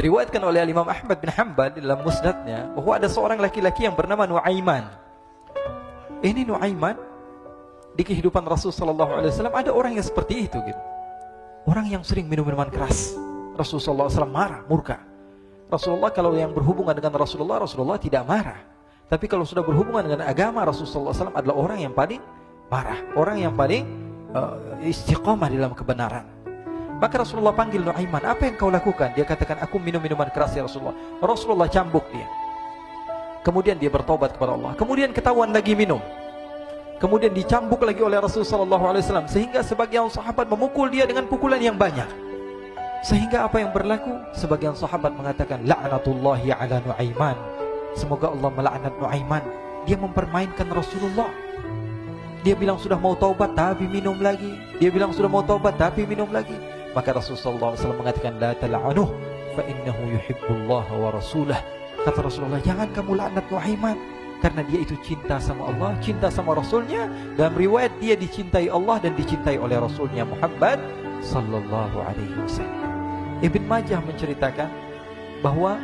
Diriwayatkan oleh Imam Ahmad bin Hanbal dalam musnadnya bahwa ada seorang laki-laki yang bernama Nuaiman. Ini Nuaiman di kehidupan Rasulullah SAW ada orang yang seperti itu gitu. Orang yang sering minum minuman keras. Rasulullah SAW marah, murka. Rasulullah kalau yang berhubungan dengan Rasulullah tidak marah. Tapi kalau sudah berhubungan dengan agama, Rasulullah SAW adalah orang yang paling marah, orang yang paling istiqomah dalam kebenaran. Maka Rasulullah panggil Nuaiman, apa yang kau lakukan? Dia katakan, aku minum minuman keras ya Rasulullah. Rasulullah cambuk dia. Kemudian dia bertobat kepada Allah. Kemudian ketahuan lagi minum. Kemudian dicambuk lagi oleh Rasulullah SAW, sehingga sebagian sahabat memukul dia dengan pukulan yang banyak. Sehingga apa yang berlaku? Sebagian sahabat mengatakan, la'natullahi ala Nuaiman. Semoga Allah melaknat Nuaiman. Dia mempermainkan Rasulullah. Dia bilang sudah mau taubat tapi minum lagi. Dia bilang sudah mau taubat tapi minum lagi. Maka Rasulullah SAW mengatakan, la tal'anuh fa innahu yuhibbullah wa rasulah. Kata Rasulullah, jangan kamu laknat Nuaiman, karena dia itu cinta sama Allah, cinta sama Rasulnya. Dalam riwayat dia dicintai Allah dan dicintai oleh Rasulnya Muhammad sallallahu alaihi wasallam. Ibn Majah menceritakan bahwa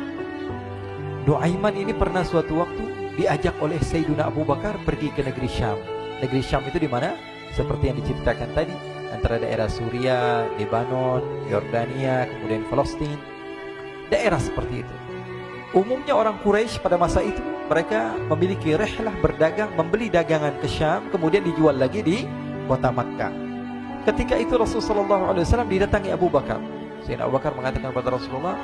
Nuaiman ini pernah suatu waktu diajak oleh Sayyidina Abu Bakar pergi ke negeri Syam. Negeri Syam itu di mana? Seperti yang diceritakan tadi, antara daerah Suriah, Lebanon, Yordania, kemudian Palestina. Daerah seperti itu. Umumnya orang Quraisy pada masa itu mereka memiliki rihlah berdagang, membeli dagangan ke Syam, kemudian dijual lagi di kota Makkah. Ketika itu Rasulullah SAW didatangi Abu Bakar. Sayyidina Abu Bakar mengatakan kepada Rasulullah,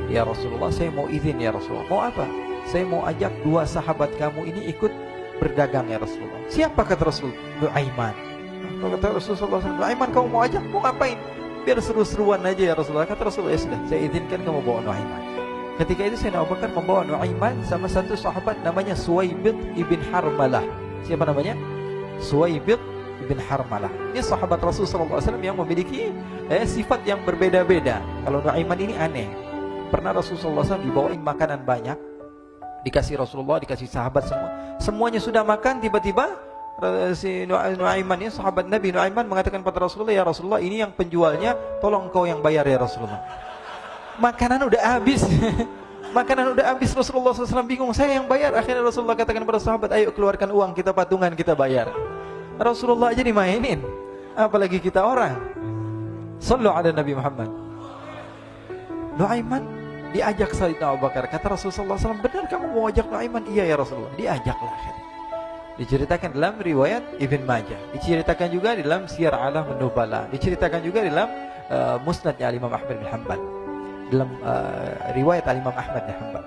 ya Rasulullah, saya mau izin ya Rasulullah. Mau apa? Saya mau ajak dua sahabat kamu ini ikut berdagang ya Rasulullah. Siapa kata Rasul? Nuaiman. Kata Rasulullah SAW, Nuaiman kamu mau ajak? Mau ngapain? Biar seru-seruan aja ya Rasulullah. Kata Rasulullah, ya sudah, saya izinkan kamu bawa Nuaiman. Ketika itu Sayyidina Abu Bakar membawa Nuaiman sama satu sahabat namanya Suwaibid ibn Harmalah. Siapa namanya? Suwaibid ibn Harmalah. Ini sahabat Rasulullah SAW yang memiliki sifat yang berbeda-beda. Kalau Nuaiman ini aneh. Pernah Rasulullah SAW dibawain makanan banyak, dikasih Rasulullah, dikasih sahabat semua. Semuanya sudah makan, tiba-tiba si Nuaiman ini, sahabat Nabi Nuaiman mengatakan kepada Rasulullah, ya Rasulullah, ini yang penjualnya, tolong kau yang bayar ya Rasulullah. Makanan udah habis. Makanan udah habis. Rasulullah SAW bingung, saya yang bayar. Akhirnya Rasulullah katakan kepada sahabat, ayo keluarkan uang, kita patungan, kita bayar. Rasulullah aja dimainin, apalagi kita orang. Sallu ala Nabi Muhammad. Nuaiman diajak Sayyidina Abu Bakar. Kata Rasulullah SAW, benar kamu mau ajak Nuaiman? Iya ya Rasulullah. Diajaklah akhirnya. Diceritakan dalam riwayat Ibn Majah, diceritakan juga dalam Siyar A'lam An-Nubala, diceritakan juga dalam Musnadnya Imam Ahmad bin Hanbal, dalam riwayat Imam Ahmad bin Hanbal.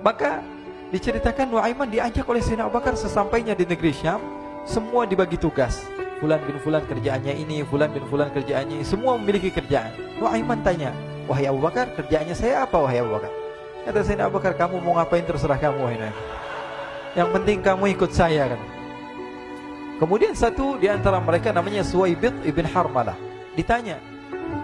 Maka diceritakan Nuaiman diajak oleh Sayyidina Abu Bakar. Sesampainya di negeri Syam, semua dibagi tugas. Fulan bin Fulan kerjaannya ini, Fulan bin Fulan kerjaannya ini, semua memiliki kerjaan. Nuaiman tanya, wahai Abu Bakar, kerjaannya saya apa wahai Abu Bakar? Kata Sayyidina Abu Bakar, kamu mau ngapain terserah kamu wahai Nuaiman. Yang penting kamu ikut saya kan. Kemudian satu di antara mereka namanya Suwaibid ibn Harmalah. Ditanya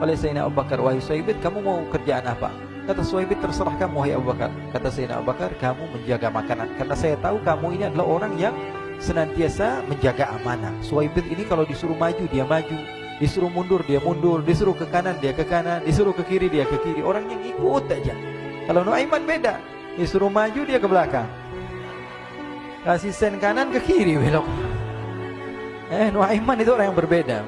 oleh Sayyidina Abu Bakar, wahai Suwaibid, kamu mau kerjaan apa? Kata Suwaibid, terserah kamu wahai Abu Bakar. Kata Sayyidina Abu Bakar, kamu menjaga makanan, karena saya tahu kamu ini adalah orang yang senantiasa menjaga amanah. Suwaibid ini kalau disuruh maju dia maju, disuruh mundur dia mundur, disuruh ke kanan dia ke kanan, disuruh ke kiri dia ke kiri. Orang yang ikut aja. Kalau Nuaiman beda, disuruh maju dia ke belakang, kasih sen kanan ke kiri belok. Nuaiman itu orang yang berbeda.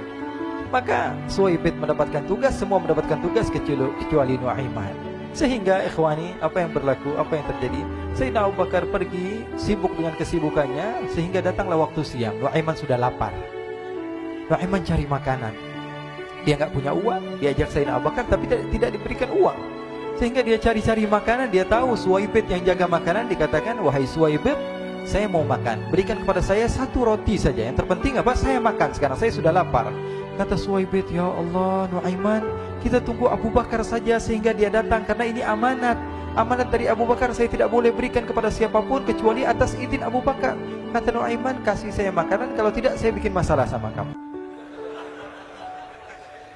Maka Suwaibid mendapatkan tugas, semua mendapatkan tugas kecuali Nuaiman. Sehingga ikhwani, apa yang berlaku, apa yang terjadi? Sayyidina Abu Bakar pergi sibuk dengan kesibukannya, sehingga datanglah waktu siang. Nuaiman sudah lapar. Nuaiman cari makanan. Dia nggak punya uang, diajak Sayyidina Abu Bakar tapi tidak diberikan uang. Sehingga dia cari-cari makanan. Dia tahu Suwaibid yang jaga makanan. Dikatakan, wahai Suwaibid, saya mau makan, berikan kepada saya satu roti saja. Yang terpenting apa? Saya makan sekarang, saya sudah lapar. Kata Suwaibid, ya Allah Nuaiman, kita tunggu Abu Bakar saja sehingga dia datang, karena ini amanat. Amanat dari Abu Bakar, saya tidak boleh berikan kepada siapapun kecuali atas izin Abu Bakar. Kata Nuaiman, kasih saya makanan, kalau tidak saya bikin masalah sama kamu.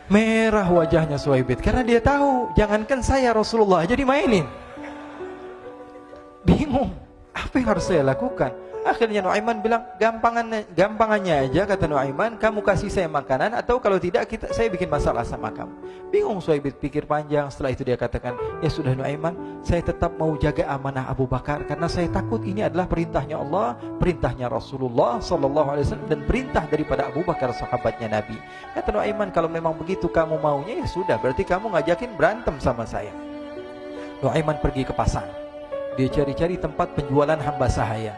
Merah wajahnya Suwaibid, karena dia tahu, jangankan saya, Rasulullah aja dimainin. Bingung, apa yang harus saya lakukan? Akhirnya Nuaiman bilang, gampangannya aja, kata Nuaiman, kamu kasih saya makanan, atau kalau tidak saya bikin masalah sama kamu. Bingung Suhaib pikir panjang. Setelah itu dia katakan, ya sudah Nuaiman, saya tetap mau jaga amanah Abu Bakar, karena saya takut ini adalah perintahnya Allah, perintahnya Rasulullah SAW, dan perintah daripada Abu Bakar, sahabatnya Nabi. Kata Nuaiman, kalau memang begitu kamu maunya, ya sudah, berarti kamu ngajakin berantem sama saya. Nuaiman pergi ke pasar. Dia cari-cari tempat penjualan hamba sahaya.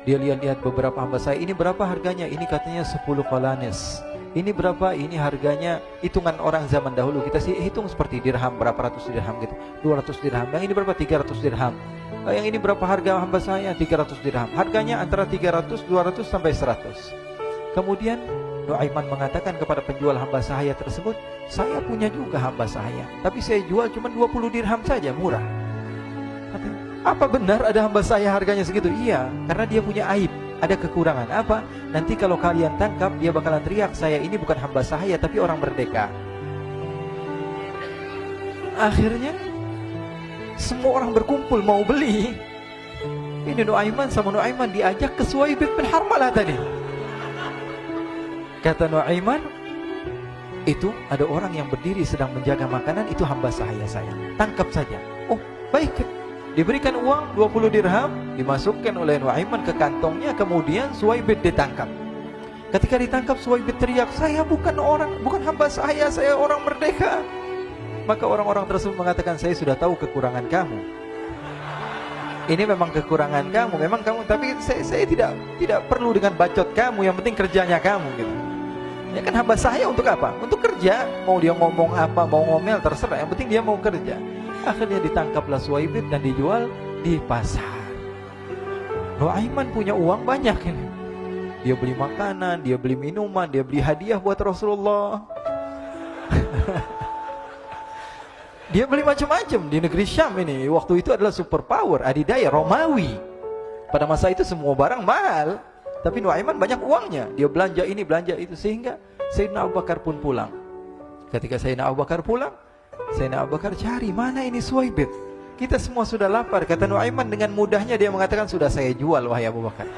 Dia lihat-lihat beberapa hamba sahaya. Ini berapa harganya? Ini katanya 10 qalanis. Ini berapa? Ini harganya, hitungan orang zaman dahulu, kita sih hitung seperti dirham, berapa ratus dirham gitu, 200 dirham. Yang ini berapa? 300 dirham. Yang ini berapa harga hamba sahaya? 300 dirham. Harganya antara 300, 200 sampai 100. Kemudian Nuaiman mengatakan kepada penjual hamba sahaya tersebut, saya punya juga hamba sahaya, tapi saya jual cuma 20 dirham saja, murah. Katanya, apa benar ada hamba saya harganya segitu? Iya, karena dia punya aib, ada kekurangan. Apa? Nanti kalau kalian tangkap, dia bakalan teriak, saya ini bukan hamba sahaya, tapi orang merdeka. Akhirnya semua orang berkumpul mau beli. Ini Nuaiman sama Nuaiman diajak ke Suhaib bin Harmalah tadi. Kata Nuaiman, itu ada orang yang berdiri sedang menjaga makanan, itu hamba sahaya saya, tangkap saja. Oh baik. Diberikan uang 20 dirham, dimasukkan oleh Nuaiman ke kantongnya. Kemudian Suhaib ditangkap. Ketika ditangkap, Suhaib teriak, saya bukan hamba saya orang merdeka. Maka orang-orang tersebut mengatakan, saya sudah tahu kekurangan kamu. Ini memang kekurangan kamu, memang kamu, tapi saya tidak perlu dengan bacot kamu, yang penting kerjanya kamu gitu. Ya kan hamba saya untuk apa? Untuk kerja. Mau dia ngomong apa, mau ngomel, terserah, yang penting dia mau kerja. Akhirnya ditangkaplah Suhaib dan dijual di pasar. Nuaiman punya uang banyak ini. Dia beli makanan, dia beli minuman, dia beli hadiah buat Rasulullah. Dia beli macam-macam di negeri Syam ini. Waktu itu adalah superpower, adidaya Romawi. Pada masa itu semua barang mahal, tapi Nuaiman banyak uangnya. Dia belanja ini, belanja itu, sehingga Sayyidina Abu Bakar pun pulang. Ketika Sayyidina Abu Bakar pulang, Sayyidina Abu Bakar cari, mana ini Suhaib? Kita semua sudah lapar. Kata Nuaiman dengan mudahnya dia mengatakan, sudah saya jual wahai Abu Bakar.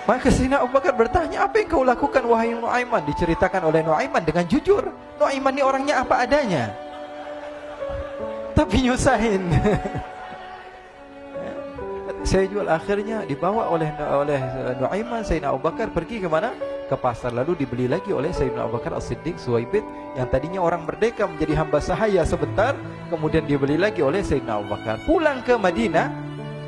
Maka Sayyidina Abu Bakar bertanya, apa yang kau lakukan wahai Nuaiman? Diceritakan oleh Nuaiman dengan jujur. Nuaiman ini orangnya apa adanya, tapi nyusahin. Saya jual. Akhirnya dibawa oleh Nuaiman, Sayyidina Abu Bakar pergi ke mana? Ke pasar. Lalu dibeli lagi oleh Sayyidina Abu Bakar As-Siddiq Suhaib, yang tadinya orang merdeka menjadi hamba sahaya sebentar, kemudian dibeli lagi oleh Sayyidina Abu Bakar. Pulang ke Madinah,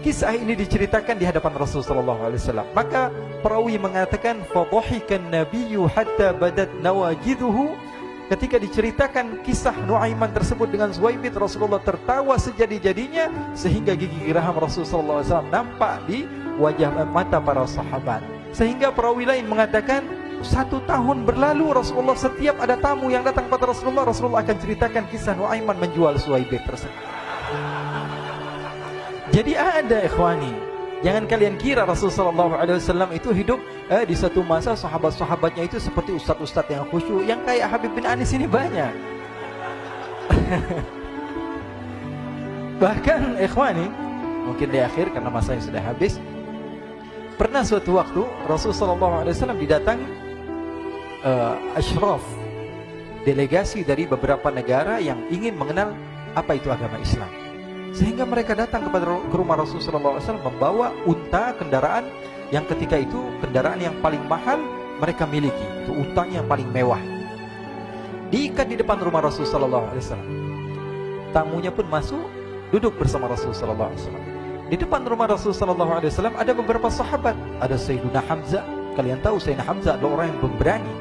kisah ini diceritakan di hadapan Rasulullah SAW. Maka perawi mengatakan, fadhahikan nabiyyu hatta badat nawajiduhu. Ketika diceritakan kisah Nuaiman tersebut dengan Suhaib, Rasulullah tertawa sejadi-jadinya, sehingga gigi geraham Rasulullah SAW nampak di wajah mata para sahabat. Sehingga perawi lain mengatakan, 1 tahun berlalu Rasulullah, setiap ada tamu yang datang pada Rasulullah, Rasulullah akan ceritakan kisah Nuaiman menjual Suhaib tersebut. Jadi ada ikhwani, jangan kalian kira Rasulullah SAW itu hidup di satu masa sahabat-sahabatnya itu seperti ustaz-ustaz yang khusyuk, yang kayak Habib bin Anis ini banyak. Bahkan ikhwani, mungkin di akhir karena masanya sudah habis, pernah suatu waktu Rasulullah SAW didatangi asyraf, delegasi dari beberapa negara yang ingin mengenal apa itu agama Islam. Sehingga mereka datang ke rumah Rasulullah SAW membawa unta, kendaraan yang ketika itu kendaraan yang paling mahal mereka miliki, itu untanya yang paling mewah. Diikat di depan rumah Rasulullah SAW. Tamunya pun masuk, duduk bersama Rasulullah SAW. Di depan rumah Rasulullah SAW ada beberapa sahabat. Ada Sayyiduna Hamzah, kalian tahu Sayyidina Hamzah adalah orang yang pemberani.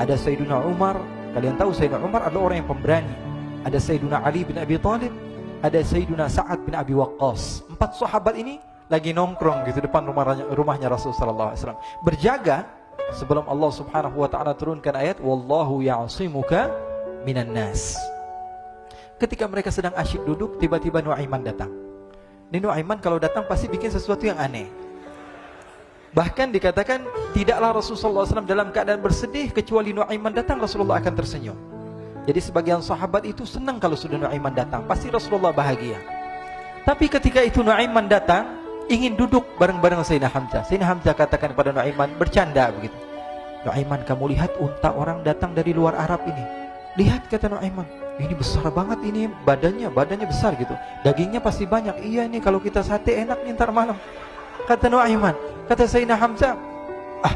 Ada Sayyiduna Umar, kalian tahu Sayyidina Umar adalah orang yang pemberani. Ada Sayyiduna Ali bin Abi Thalib, ada Sayyiduna Sa'ad bin Abi Waqqas. 4 sahabat ini lagi nongkrong gitu depan rumahnya Rasulullah SAW, berjaga sebelum Allah Subhanahu wa taala turunkan ayat wallahu ya'simuka minan nas. Ketika mereka sedang asyik duduk, tiba-tiba Nuaiman datang. Ini Nuaiman kalau datang pasti bikin sesuatu yang aneh. Bahkan dikatakan tidaklah Rasulullah SAW dalam keadaan bersedih, kecuali Nuaiman datang Rasulullah akan tersenyum. Jadi sebagian sahabat itu senang kalau sudah Nuaiman datang, pasti Rasulullah bahagia. Tapi ketika itu Nuaiman datang, ingin duduk bareng-bareng Sayyidina Hamzah. Sayyidina Hamzah katakan kepada Nuaiman, bercanda begitu. Nuaiman, kamu lihat unta orang datang dari luar Arab ini. Lihat, kata Nuaiman, ini besar banget ini, badannya besar gitu. Dagingnya pasti banyak. Iya nih, kalau kita sate enak nih ntar malam. Kata Nuaiman. Kata Sayyidina Hamzah,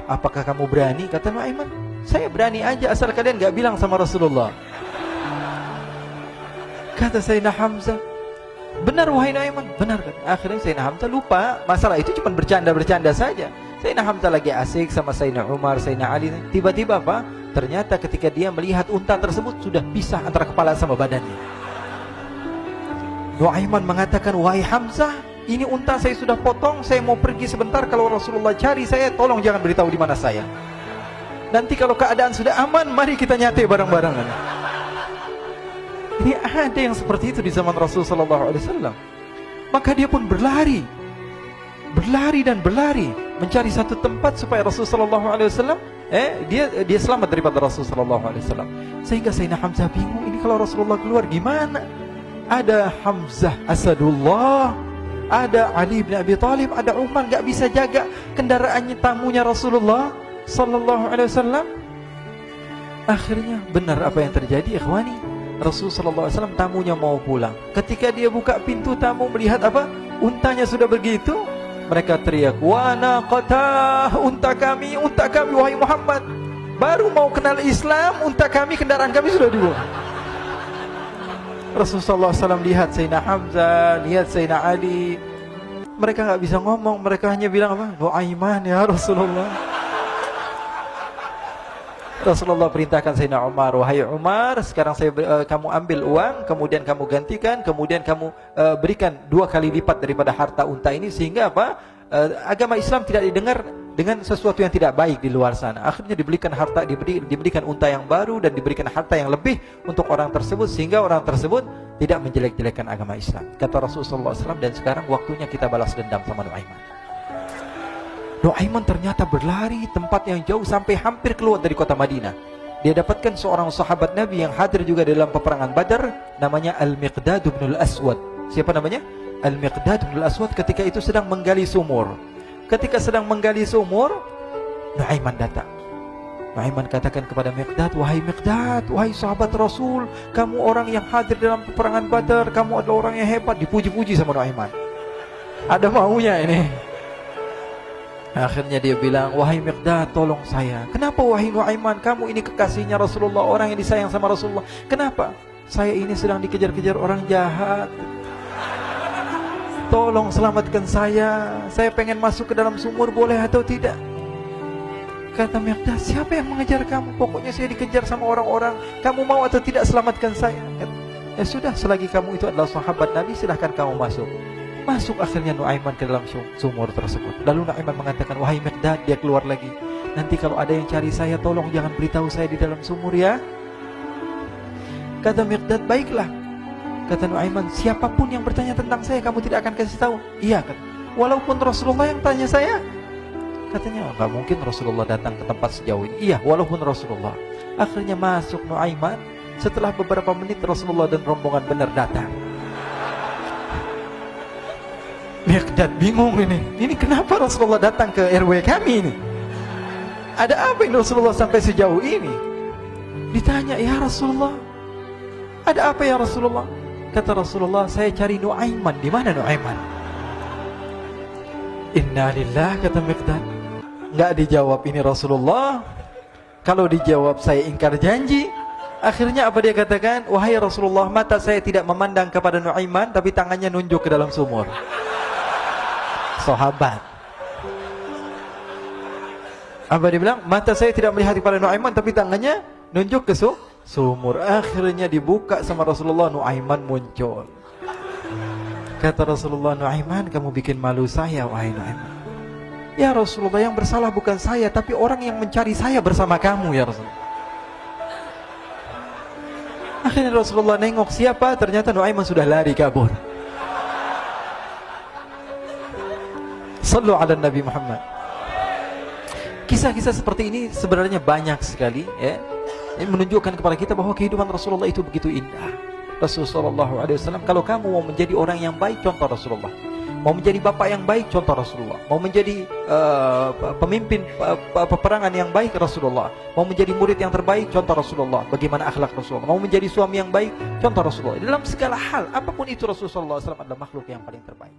apakah kamu berani? Kata Nuaiman, saya berani aja asal kalian gak bilang sama Rasulullah. Kata Sayyidina Hamzah, benar wahai Nuaiman, benar kan? Akhirnya Sayyidina Hamzah lupa masalah itu, cuma bercanda-bercanda saja. Sayyidina Hamzah lagi asik sama Sayyidina Umar, Sayyidina Ali. Tiba-tiba apa? Ternyata ketika dia melihat unta tersebut sudah pisah antara kepala sama badannya. Nuaiman mengatakan, wahai Hamzah, ini unta saya sudah potong, saya mau pergi sebentar. Kalau Rasulullah cari saya, tolong jangan beritahu di mana saya. Nanti kalau keadaan sudah aman, mari kita nyate bareng-barengan. Ini ada yang seperti itu di zaman Rasulullah SAW. Maka dia pun berlari dan berlari mencari satu tempat supaya Rasulullah SAW dia selamat daripada Rasulullah SAW. Sehingga Sayyidina Hamzah bingung, ini kalau Rasulullah keluar gimana? Ada Hamzah Asadullah, ada Ali bin Abi Thalib, ada Umar, gak bisa jaga kendaraannya, tamunya Rasulullah SAW. Akhirnya benar apa yang terjadi, ikhwani. Rasulullah SAW tamunya mau pulang. Ketika dia buka pintu tamu melihat apa? Untanya sudah begitu. Mereka teriak, wa naqatah, unta kami wahai Muhammad. Baru mau kenal Islam, unta kami, kendaraan kami sudah dibuang. Rasulullah SAW lihat Sayyidina Hamzah, lihat Sayyidina Ali. Mereka gak bisa ngomong, mereka hanya bilang apa? Nuaiman ya Rasulullah. Rasulullah perintahkan Sayyidina Umar, wahai Umar, sekarang kamu ambil uang, kemudian kamu gantikan, kemudian kamu berikan 2 kali lipat daripada harta unta ini, sehingga apa? Agama Islam tidak didengar dengan sesuatu yang tidak baik di luar sana. Akhirnya diberikan harta, diberikan unta yang baru dan diberikan harta yang lebih untuk orang tersebut, sehingga orang tersebut tidak menjelek-jelekan agama Islam. Kata Rasulullah SAW, dan sekarang waktunya kita balas dendam sama Nuaiman. Nuaiman ternyata berlari tempat yang jauh sampai hampir keluar dari kota Madinah. Dia dapatkan seorang sahabat Nabi yang hadir juga dalam peperangan Badar, namanya Al-Miqdad bin Al-Aswad. Siapa namanya? Al-Miqdad bin Al-Aswad ketika itu sedang menggali sumur. Ketika sedang menggali sumur, Nuaiman datang. Nuaiman katakan kepada Miqdad, wahai Miqdad, wahai sahabat Rasul, kamu orang yang hadir dalam peperangan Badar, kamu adalah orang yang hebat. Dipuji-puji sama Nuaiman. Ada maunya ini. Akhirnya dia bilang, wahai Miqdad, tolong saya. Kenapa wahai Nuaiman? Kamu ini kekasihnya Rasulullah, orang yang disayang sama Rasulullah. Kenapa? Saya ini sedang dikejar-kejar orang jahat. Tolong selamatkan saya. Saya pengen masuk ke dalam sumur, boleh atau tidak? Kata Miqdad, siapa yang mengejar kamu? Pokoknya saya dikejar sama orang-orang. Kamu mau atau tidak selamatkan saya? Ya sudah, selagi kamu itu adalah sahabat Nabi, silahkan kamu masuk. Masuk akhirnya Nuaiman ke dalam sumur tersebut. Lalu Nuaiman mengatakan, wahai Miqdad, dia keluar lagi. Nanti kalau ada yang cari saya, tolong jangan beritahu saya di dalam sumur ya. Kata Miqdad, baiklah. Kata Nuaiman, siapapun yang bertanya tentang saya, kamu tidak akan kasih tahu? Iya, kata. Walaupun Rasulullah yang tanya saya? Katanya, enggak mungkin Rasulullah datang ke tempat sejauh ini. Iya, walaupun Rasulullah. Akhirnya masuk Nuaiman. Setelah beberapa menit Rasulullah dan rombongan benar datang. Miqdad bingung ini. Ini kenapa Rasulullah datang ke RW kami ini? Ada apa yang Rasulullah sampai sejauh ini? Ditanya, ya Rasulullah, ada apa ya Rasulullah? Kata Rasulullah, saya cari Nuaiman. Di mana Nuaiman? Innalillah, kata Miqdad. Enggak dijawab ini Rasulullah. Kalau dijawab saya ingkar janji. Akhirnya apa dia katakan? Wahai Rasulullah, mata saya tidak memandang kepada Nuaiman, tapi tangannya nunjuk ke dalam sumur. Sahabat. Apa dia bilang? Mata saya tidak melihat kepada Nuaiman, tapi tangannya nunjuk ke sumur. Akhirnya dibuka sama Rasulullah, Nuaiman muncul. Kata Rasulullah, Nuaiman, kamu bikin malu saya, wahai Nuaiman. Ya Rasulullah, yang bersalah bukan saya, tapi orang yang mencari saya bersama kamu ya Rasulullah. Akhirnya Rasulullah nengok siapa, ternyata Nuaiman sudah lari kabur. Sallu ala Nabi Muhammad. Kisah-kisah seperti ini sebenarnya banyak sekali ya. Ini menunjukkan kepada kita bahwa kehidupan Rasulullah itu begitu indah. Rasulullah SAW, kalau kamu mau menjadi orang yang baik, contoh Rasulullah. Mau menjadi bapak yang baik, contoh Rasulullah. Mau menjadi pemimpin peperangan yang baik, Rasulullah. Mau menjadi murid yang terbaik, contoh Rasulullah. Bagaimana akhlak Rasulullah. Mau menjadi suami yang baik, contoh Rasulullah. Dalam segala hal, apapun itu Rasulullah SAW adalah makhluk yang paling terbaik.